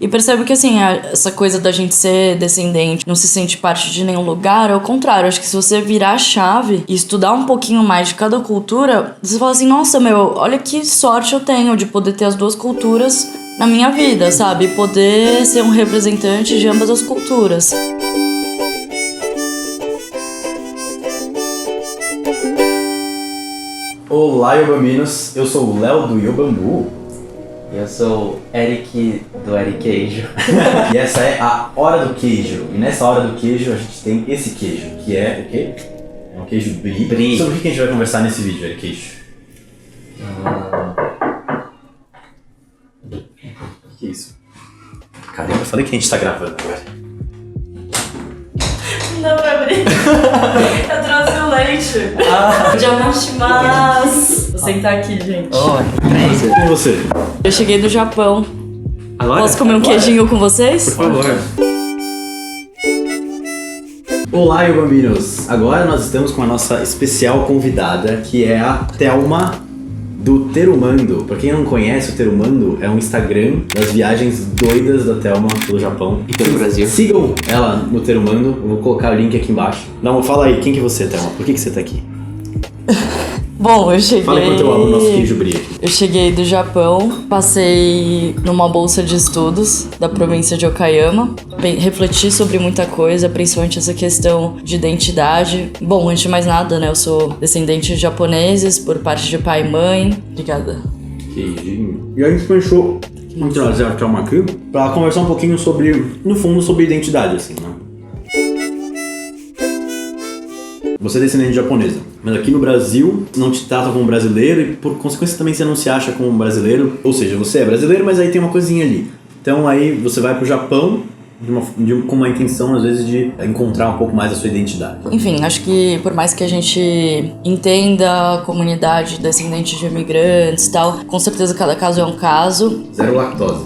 E percebo que, assim, essa coisa da gente ser descendente, não se sente parte de nenhum lugar, é o contrário. Acho que se você virar a chave e estudar um pouquinho mais de cada cultura, você fala assim, nossa, olha que sorte eu tenho de poder ter as duas culturas na minha vida, sabe? Poder ser um representante de ambas as culturas. Olá, Yobaminos, eu sou o Léo do Yobambu. E eu sou o Eric do Eric Queijo. E essa é a Hora do Queijo. E nessa Hora do Queijo a gente tem esse queijo, que é o quê? É um queijo brie. Sobre o que a gente vai conversar nesse vídeo, Eric Queijo? O que é isso? Caramba, eu falei que a gente tá gravando agora. Não vai abrir. Eu trouxe o leite. Diamante, mas... Vou sentar aqui, gente. Com você. Eu cheguei do Japão. Agora? Posso comer um queijinho com vocês? Por favor. Olá, Yobaminos. Agora nós estamos com a nossa especial convidada, que é a Thelma do Terumando. Pra quem não conhece, o Terumando é um Instagram das viagens doidas da Thelma pelo Japão. E pelo Brasil. Sigam ela no Terumando, eu vou colocar o link aqui embaixo. Não, fala aí, quem que você é, Thelma? Por que você tá aqui? Bom, eu cheguei... Fala enquanto eu amo o nosso queijo brie aqui. Eu cheguei do Japão, passei numa bolsa de estudos da província de Okayama. Refleti sobre muita coisa, principalmente essa questão de identidade. Bom, antes de mais nada, né, eu sou descendente de japoneses por parte de pai e mãe. Obrigada. Queijinho. E a gente pensou em trazer a Thelma aqui pra conversar um pouquinho sobre, no fundo, sobre identidade, assim, né? Você é descendente japonesa, mas aqui no Brasil não te trata como brasileiro e por consequência também você não se acha como brasileiro. Ou seja, você é brasileiro, mas aí tem uma coisinha ali. Então aí você vai pro Japão com uma intenção às vezes de encontrar um pouco mais a sua identidade. Enfim, acho que por mais que a gente entenda a comunidade descendente de imigrantes e tal, com certeza cada caso é um caso. Zero lactose.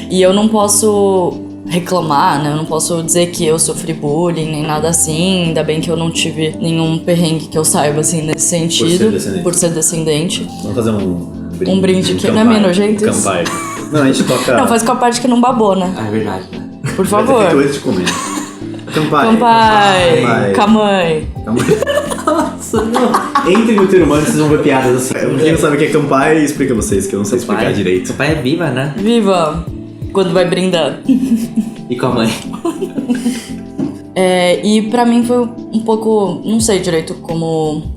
E eu não posso reclamar, né? Eu não posso dizer que eu sofri bullying nem nada assim. Ainda bem que eu não tive nenhum perrengue que eu saiba, assim, nesse sentido. Por ser descendente. Vamos fazer um brinde que não é meio nojento isso? Campai. Não, a gente toca... Não, faz com a parte que não babou, né? Ah, é verdade, né? Por favor. Vai ter feito antes de comer. Campai. Campai. Camai. Nossa, não. Entrem no Terumando, vocês vão ver piadas assim. Quem não sabe o que é Campai, explica vocês, que eu não sei explicar direito. Seu pai é viva, né? Viva! Quando vai brindar. E com a mãe? E pra mim foi um pouco... Não sei direito como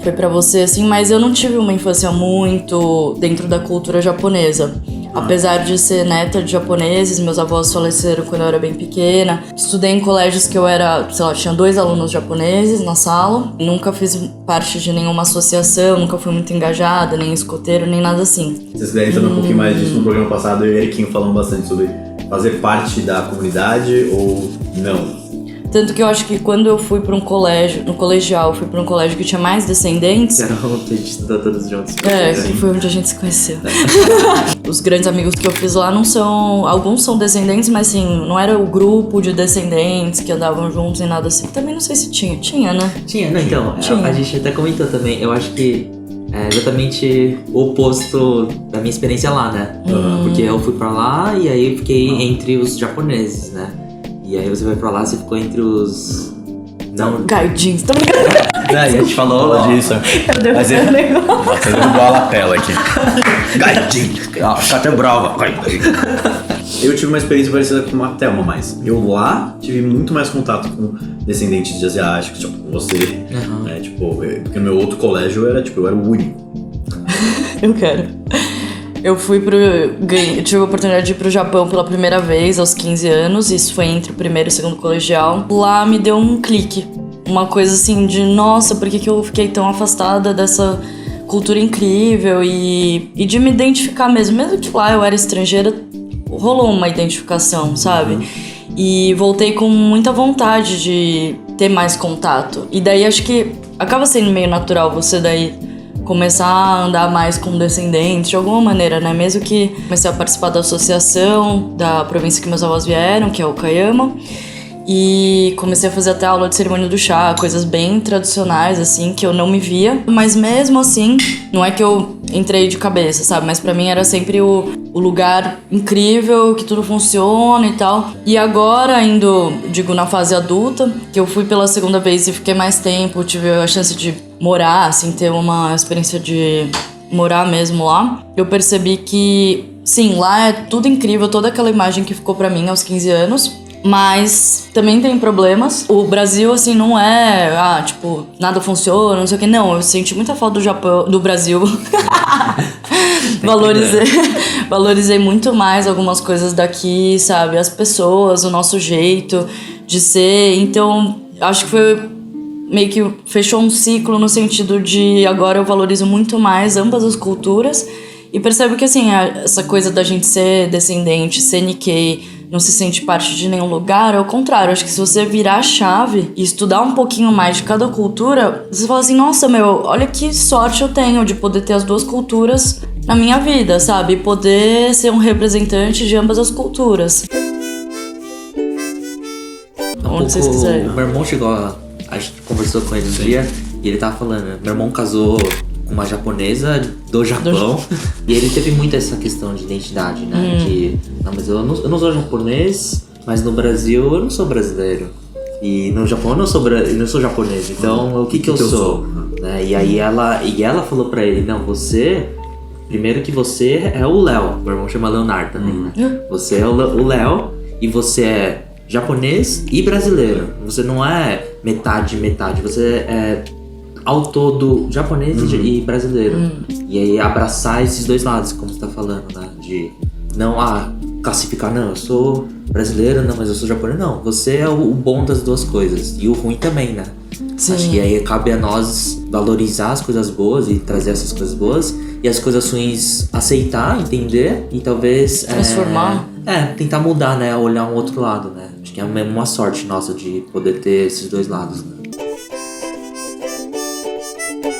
foi pra você, assim, mas eu não tive uma infância muito dentro da cultura japonesa. Apesar de ser neta de japoneses, meus avós faleceram quando eu era bem pequena. Estudei em colégios que eu era, sei lá, tinha 2 alunos japoneses na sala. Nunca fiz parte de nenhuma associação, nunca fui muito engajada, nem escoteiro, nem nada assim. Se vocês quiserem saber um pouquinho mais disso no programa passado, eu e o Eriquinho falamos bastante sobre fazer parte da comunidade ou não. Tanto que eu acho que quando eu fui pra um colégio, no colegial, eu fui pra um colégio que tinha mais descendentes. Era ontem a gente estudar todos juntos. Que foi onde a gente se conheceu. Os grandes amigos que eu fiz lá não são... Alguns são descendentes, mas assim, não era o grupo de descendentes que andavam juntos nem nada assim. Também não sei se tinha. Tinha, né? Tinha, não, então. Tinha. A gente até comentou também. Eu acho que é exatamente o oposto da minha experiência lá, né? Porque eu fui pra lá e aí eu fiquei entre os japoneses, né? E aí você vai pra lá, você ficou entre os... Não... Gaidins, tá brincando? A gente falou disso. Eu derrubei o negócio. Você derrubou a lapela aqui. Gaidin. Fica até brava. Eu tive uma experiência parecida com a Thelma, mas eu lá tive muito mais contato com descendentes de asiáticos, tipo você. Né? Tipo, porque no meu outro colégio eu era o único. Eu quero. Eu tive a oportunidade de ir pro Japão pela primeira vez aos 15 anos. Isso foi entre o primeiro e o segundo colegial. Lá me deu um clique. Uma coisa assim de, nossa, por que eu fiquei tão afastada dessa cultura incrível? E de me identificar mesmo. Mesmo que lá eu era estrangeira, rolou uma identificação, sabe? E voltei com muita vontade de ter mais contato. E daí acho que acaba sendo meio natural você daí começar a andar mais com descendentes, de alguma maneira, né? Mesmo que comecei a participar da associação da província que meus avós vieram, que é Okayama. E comecei a fazer até aula de cerimônia do chá, coisas bem tradicionais, assim, que eu não me via. Mas mesmo assim, não é que eu entrei de cabeça, sabe? Mas pra mim era sempre o lugar incrível, que tudo funciona e tal. E agora, indo, digo, na fase adulta, que eu fui pela segunda vez e fiquei mais tempo, tive a chance de morar, assim, ter uma experiência de morar mesmo lá. Eu percebi que, sim, lá é tudo incrível, toda aquela imagem que ficou pra mim aos 15 anos. Mas também tem problemas. O Brasil, assim, não é... tipo, nada funciona, não sei o que. Não, eu senti muita falta do Japão, do Brasil. Valorizei muito mais algumas coisas daqui, sabe? As pessoas, o nosso jeito de ser. Então, acho que foi meio que fechou um ciclo no sentido de agora eu valorizo muito mais ambas as culturas. E percebo que, assim, essa coisa da gente ser descendente, ser Nikkei, não se sente parte de nenhum lugar, é o contrário. Acho que se você virar a chave e estudar um pouquinho mais de cada cultura, você fala assim, nossa, olha que sorte eu tenho de poder ter as duas culturas na minha vida, sabe? E poder ser um representante de ambas as culturas. Onde vocês quiserem. O meu irmão chegou a gente conversou com ele um dia e ele tava falando, meu irmão casou com uma japonesa do Japão e ele teve muito essa questão de identidade, né? De, não, mas eu não sou japonês, mas no Brasil eu não sou brasileiro. E no Japão eu não sou japonês, então o que eu sou? Né? E aí ela falou pra ele, não, primeiro que você é o Léo, meu irmão chama Leonardo também, né? Você é o Léo e você é japonês e brasileiro. Você não é metade, você é ao todo japonês e brasileiro. E aí abraçar esses dois lados, como você tá falando, né? De não classificar, não, eu sou brasileiro, não, mas eu sou japonês. Não, você é o bom das duas coisas. E o ruim também, né? Sim. Acho que aí cabe a nós valorizar as coisas boas e trazer essas coisas boas. E as coisas ruins aceitar, entender e talvez... transformar. Tentar mudar, né? Olhar um outro lado, né? Acho que é uma sorte nossa de poder ter esses dois lados, né?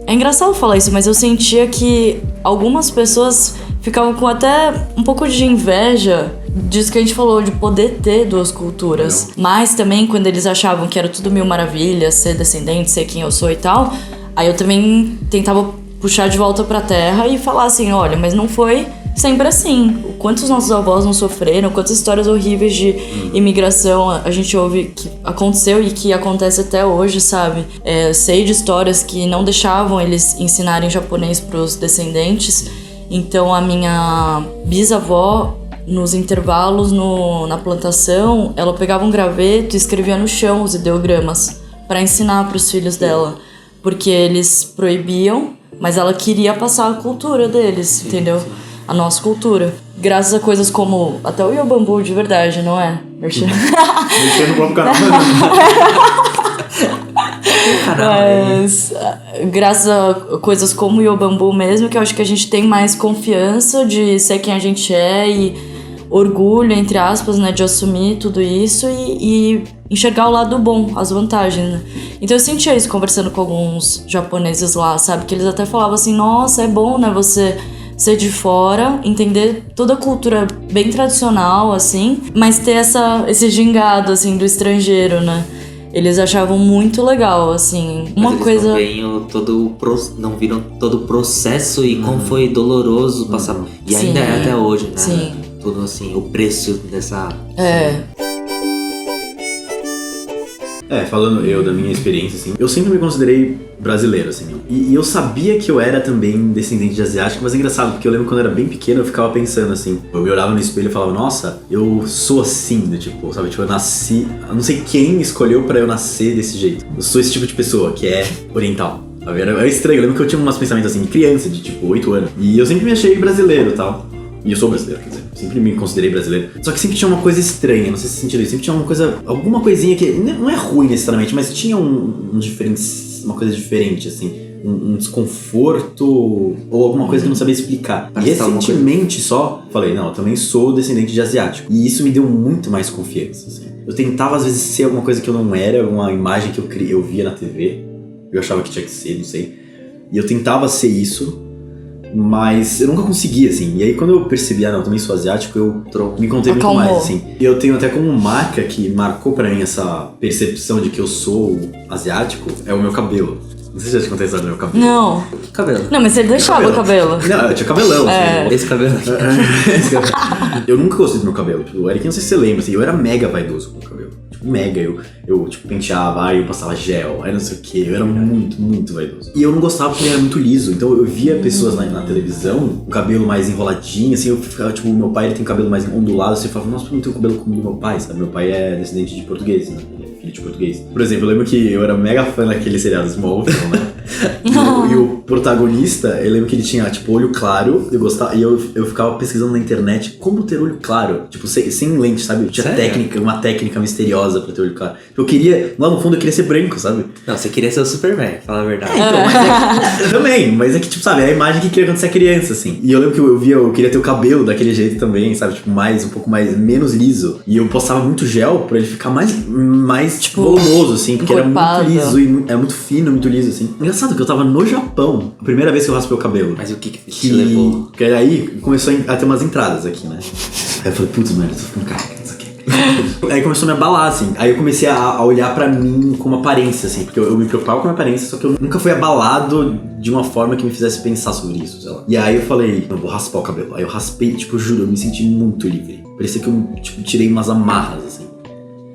É engraçado falar isso, mas eu sentia que algumas pessoas ficavam com até um pouco de inveja disso que a gente falou, de poder ter duas culturas. Mas também, quando eles achavam que era tudo mil maravilhas, ser descendente, ser quem eu sou e tal, aí eu também tentava puxar de volta pra terra e falar assim, olha, mas não foi sempre assim. Quantos nossos avós não sofreram, quantas histórias horríveis de imigração a gente ouve que aconteceu e que acontece até hoje, sabe? Sei de histórias que não deixavam eles ensinarem japonês pros descendentes. Então a minha bisavó, nos intervalos na plantação, ela pegava um graveto e escrevia no chão os ideogramas para ensinar pros filhos dela. Porque eles proibiam, mas ela queria passar a cultura deles, entendeu? A nossa cultura. Graças a coisas como até o Yobambu de verdade, não é? Mexendo no próprio canal. Mas graças a coisas como o Yobambu mesmo, que eu acho que a gente tem mais confiança de ser quem a gente é e orgulho, entre aspas, né, de assumir tudo isso e enxergar o lado bom, as vantagens, né? Então eu sentia isso conversando com alguns japoneses lá, sabe? Que eles até falavam assim, nossa, é bom, né, você ser de fora, entender toda a cultura bem tradicional, assim, mas ter esse gingado, assim, do estrangeiro, né? Eles achavam muito legal, assim, uma mas coisa... não viram todo o processo e como foi doloroso passar... E sim, ainda é até hoje, né? Sim. Tudo assim, o preço dessa... Falando eu da minha experiência, assim, eu sempre me considerei brasileiro, assim, e eu sabia que eu era também descendente de asiático, mas é engraçado, porque eu lembro quando eu era bem pequeno, eu ficava pensando, assim, eu me olhava no espelho e falava, nossa, eu sou assim, tipo, sabe, tipo, eu nasci, eu não sei quem escolheu pra eu nascer desse jeito, eu sou esse tipo de pessoa, que é oriental, sabe, era estranho, eu lembro que eu tinha uns pensamentos, assim, de criança, de, tipo, 8 anos, e eu sempre me achei brasileiro e tal. E eu sou brasileiro, quer dizer, sempre me considerei brasileiro. Só que sempre tinha uma coisa estranha, não sei se sentiram isso. Sempre tinha uma coisa, alguma coisinha que não é ruim necessariamente, mas tinha uma coisa diferente, assim. Um desconforto ou alguma coisa que eu não sabia explicar. E recentemente só, falei, não, eu também sou descendente de asiático. E isso me deu muito mais confiança, assim. Eu tentava às vezes ser alguma coisa que eu não era, uma imagem que eu via na TV. Eu achava que tinha que ser, não sei. E eu tentava ser isso. Mas eu nunca consegui, assim. E aí quando eu percebi, eu também sou asiático, eu me encontrei muito Acalmou. mais, assim. E eu tenho até como marca que marcou pra mim essa percepção de que eu sou asiático, é o meu cabelo. Não sei se eu já te contei a história do meu cabelo. Não. Que cabelo? Não, mas você deixava o cabelo. Não, eu tinha cabelão, assim. Esse cabelo aqui. Eu nunca gostei do meu cabelo. Tipo, o Eric, não sei se você lembra, assim, eu era mega vaidoso com o cabelo. Tipo, mega. Eu tipo, penteava, aí eu passava gel, aí não sei o que. Eu era muito, muito vaidoso. E eu não gostava porque ele era muito liso. Então eu via pessoas na televisão com o cabelo mais enroladinho, assim, eu ficava, tipo, meu pai ele tem cabelo mais ondulado, assim, eu falava, nossa, eu não tenho cabelo como o do meu pai, sabe? Meu pai é descendente de português, né? De português. Por exemplo, eu lembro que eu era mega fã daquele seriado Smallville, né? E o protagonista, eu lembro que ele tinha, tipo, olho claro, eu gostava, e eu ficava pesquisando na internet como ter olho claro, tipo, sem lente, sabe? Tinha uma técnica misteriosa pra ter olho claro. Eu queria, lá no fundo, eu queria ser branco, sabe? Não, você queria ser o Superman, fala a verdade. Então, também, mas é que, tipo, sabe, é a imagem que queria quando você é criança, assim. E eu lembro que eu queria ter o cabelo daquele jeito também, sabe? Tipo, um pouco mais, menos liso. E eu postava muito gel pra ele ficar mais tipo, volumoso, assim, porque encorpado. Era muito liso e é muito fino, muito liso, assim. Engraçado que eu tava no Japão, a primeira vez que eu raspei o cabelo. Mas o que te levou? Que aí começou a ter umas entradas aqui, né? Aí eu falei, putz, mano, eu tô ficando careca, não sei o quê. Aí começou a me abalar, assim. Aí eu comecei a olhar pra mim como aparência, assim, porque eu me preocupava com a minha aparência, só que eu nunca fui abalado de uma forma que me fizesse pensar sobre isso, sei lá. E aí eu falei, eu vou raspar o cabelo. Aí eu raspei, tipo, juro, eu me senti muito livre. Parecia que eu, tipo, tirei umas amarras, assim.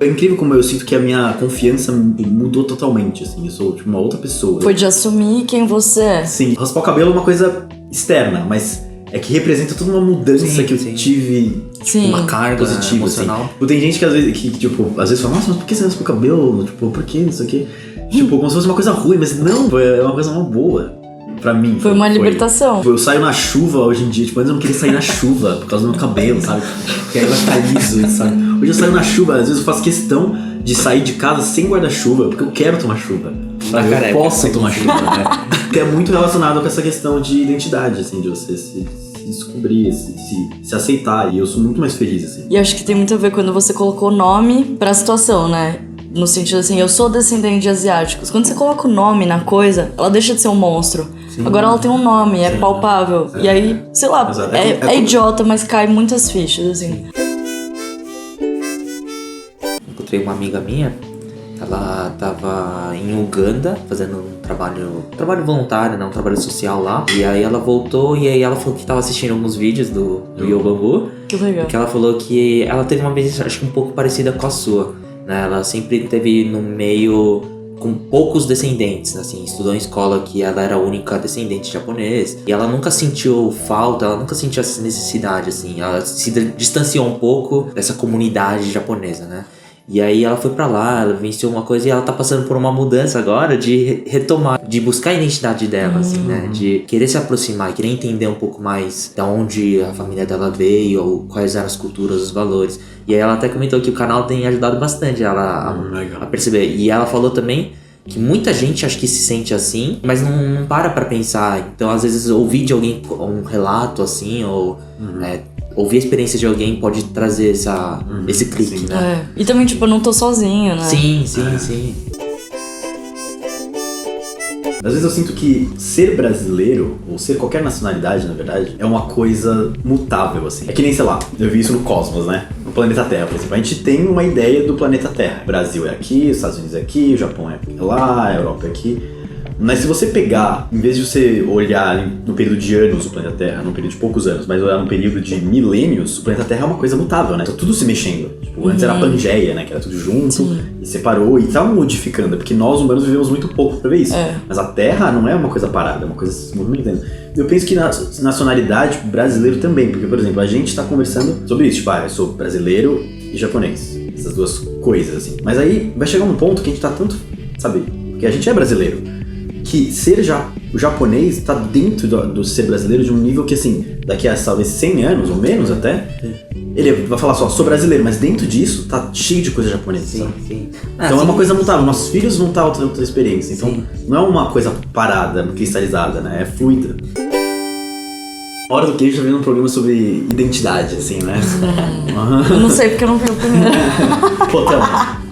É incrível como eu sinto que a minha confiança mudou totalmente, assim. Eu sou, tipo, uma outra pessoa. Foi de assumir quem você é. Sim, raspar o cabelo é uma coisa externa, mas é que representa toda uma mudança que eu tive. Sim. Uma carga positiva, emocional. Assim. Tem gente que às vezes fala, nossa, mas por que você raspa o cabelo? Tipo, por que isso aqui? Tipo, como se fosse uma coisa ruim, mas não, é uma coisa muito boa. Pra mim. Foi uma libertação. Eu saio na chuva hoje em dia, tipo, antes eu não queria sair na chuva por causa do meu cabelo, sabe? Porque aí vai ficar liso, sabe? Hoje eu saio na chuva, às vezes eu faço questão de sair de casa sem guarda-chuva, porque eu quero tomar chuva. Eu posso tomar chuva, né? Que é muito relacionado com essa questão de identidade, assim, de você se descobrir, se aceitar. E eu sou muito mais feliz, assim. E acho que tem muito a ver quando você colocou nome pra situação, né? No sentido assim, eu sou descendente de asiáticos. Quando você coloca o nome na coisa, ela deixa de ser um monstro. Sim. Agora ela tem um nome, é palpável. E aí, sei lá, é idiota, mas cai muitas fichas, assim. Encontrei uma amiga minha, ela tava em Uganda fazendo um trabalho voluntário, né, um trabalho social lá. E aí ela voltou e aí ela falou que tava assistindo alguns vídeos do Yobambu. Que legal. Que ela falou que ela teve uma vez, acho que um pouco parecida com a sua, né? Ela sempre teve no meio com poucos descendentes, assim, estudou em escola que ela era a única descendente de japonês e ela nunca sentiu falta, ela nunca sentiu essa necessidade, assim, ela se distanciou um pouco dessa comunidade japonesa, né? E aí ela foi pra lá, ela venceu uma coisa e ela tá passando por uma mudança agora de retomar, de buscar a identidade dela, assim, né? De querer se aproximar, querer entender um pouco mais da onde a família dela veio, ou quais eram as culturas, os valores. E aí ela até comentou que o canal tem ajudado bastante ela a perceber. E ela falou também que muita gente acha que se sente assim, mas não para pra pensar. Então às vezes ouvir de alguém um relato assim, ou ouvir a experiência de alguém pode trazer esse clique, sim. né? E também, tipo, eu não tô sozinho, né? Sim. Às vezes eu sinto que ser brasileiro, ou ser qualquer nacionalidade, na verdade, é uma coisa mutável, assim. É que nem, sei lá, eu vi isso no Cosmos, né? No planeta Terra, por exemplo. A gente tem uma ideia do planeta Terra. O Brasil é aqui, os Estados Unidos é aqui, o Japão é lá, a Europa é aqui. Mas se você pegar, em vez de você olhar no período de anos o planeta Terra, num período de poucos anos, mas olhar num período de milênios, o planeta Terra é uma coisa mutável, né? Tá tudo se mexendo. Tipo, antes era a Pangeia, né? Que era tudo junto, e separou, e tava modificando. Porque nós, humanos, vivemos muito pouco pra ver isso. Mas a Terra não é uma coisa parada, é uma coisa se movimentando. Eu penso que na nacionalidade brasileiro também, porque, por exemplo, a gente tá conversando sobre isso. Tipo, eu sou brasileiro e japonês. Essas duas coisas, assim. Mas aí vai chegar um ponto que a gente tá tanto, sabe? Porque a gente é brasileiro. Que ser o japonês tá dentro do ser brasileiro de um nível que, assim, daqui a talvez 100 anos ou menos até, ele vai falar sou brasileiro, mas dentro disso tá cheio de coisa japonesa. Sim. Então é uma coisa mutável, nossos filhos vão estar outra experiência. Então não é uma coisa parada, cristalizada, né? É fluida. Hora do Queijo tá vendo um programa sobre identidade, assim, né? Eu não sei porque eu não vi o primeiro. Pô,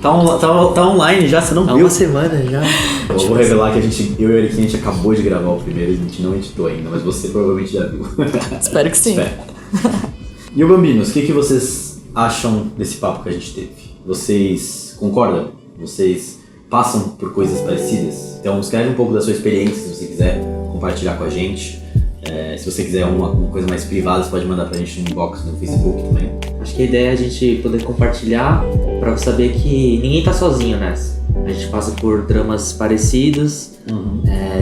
tá online já, você não Há viu? uma semana já. Eu vou revelar que eu e o Eric, a gente acabou de gravar o primeiro, a gente não editou ainda, mas você provavelmente já viu. Espero que sim. Espero. E o Bambinos, o que vocês acham desse papo que a gente teve? Vocês concordam? Vocês passam por coisas parecidas? Então escreve um pouco da sua experiência, se você quiser compartilhar com a gente. Se você quiser uma coisa mais privada, você pode mandar pra gente no inbox no Facebook também. Acho que a ideia é a gente poder compartilhar pra saber que ninguém tá sozinho nessa. A gente passa por dramas parecidos,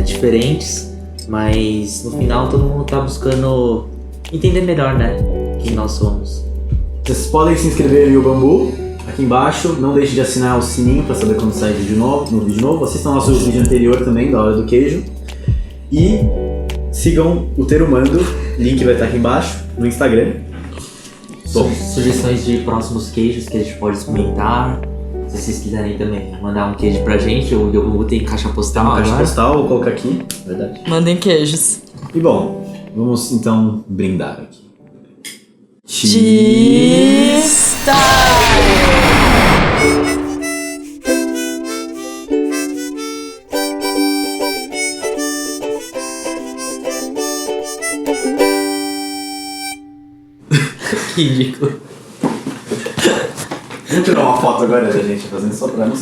diferentes, mas no final todo mundo tá buscando entender melhor, né? Quem nós somos. Vocês podem se inscrever no Bambu, aqui embaixo. Não deixe de assinar o sininho pra saber quando sai vídeo novo. Assistam nosso vídeo anterior também, da Hora do Queijo. E sigam o Terumando, link vai estar aqui embaixo, no Instagram. Bom, Sugestões de próximos queijos que a gente pode experimentar. Se vocês quiserem também mandar um queijo pra gente, o Yobu tem caixa postal uma caixa agora. postal, vou colocar aqui, verdade. Mandem queijos. E bom, vamos então brindar aqui. Cheese Que ridículo. Vamos tirar uma foto agora da gente fazendo só pra não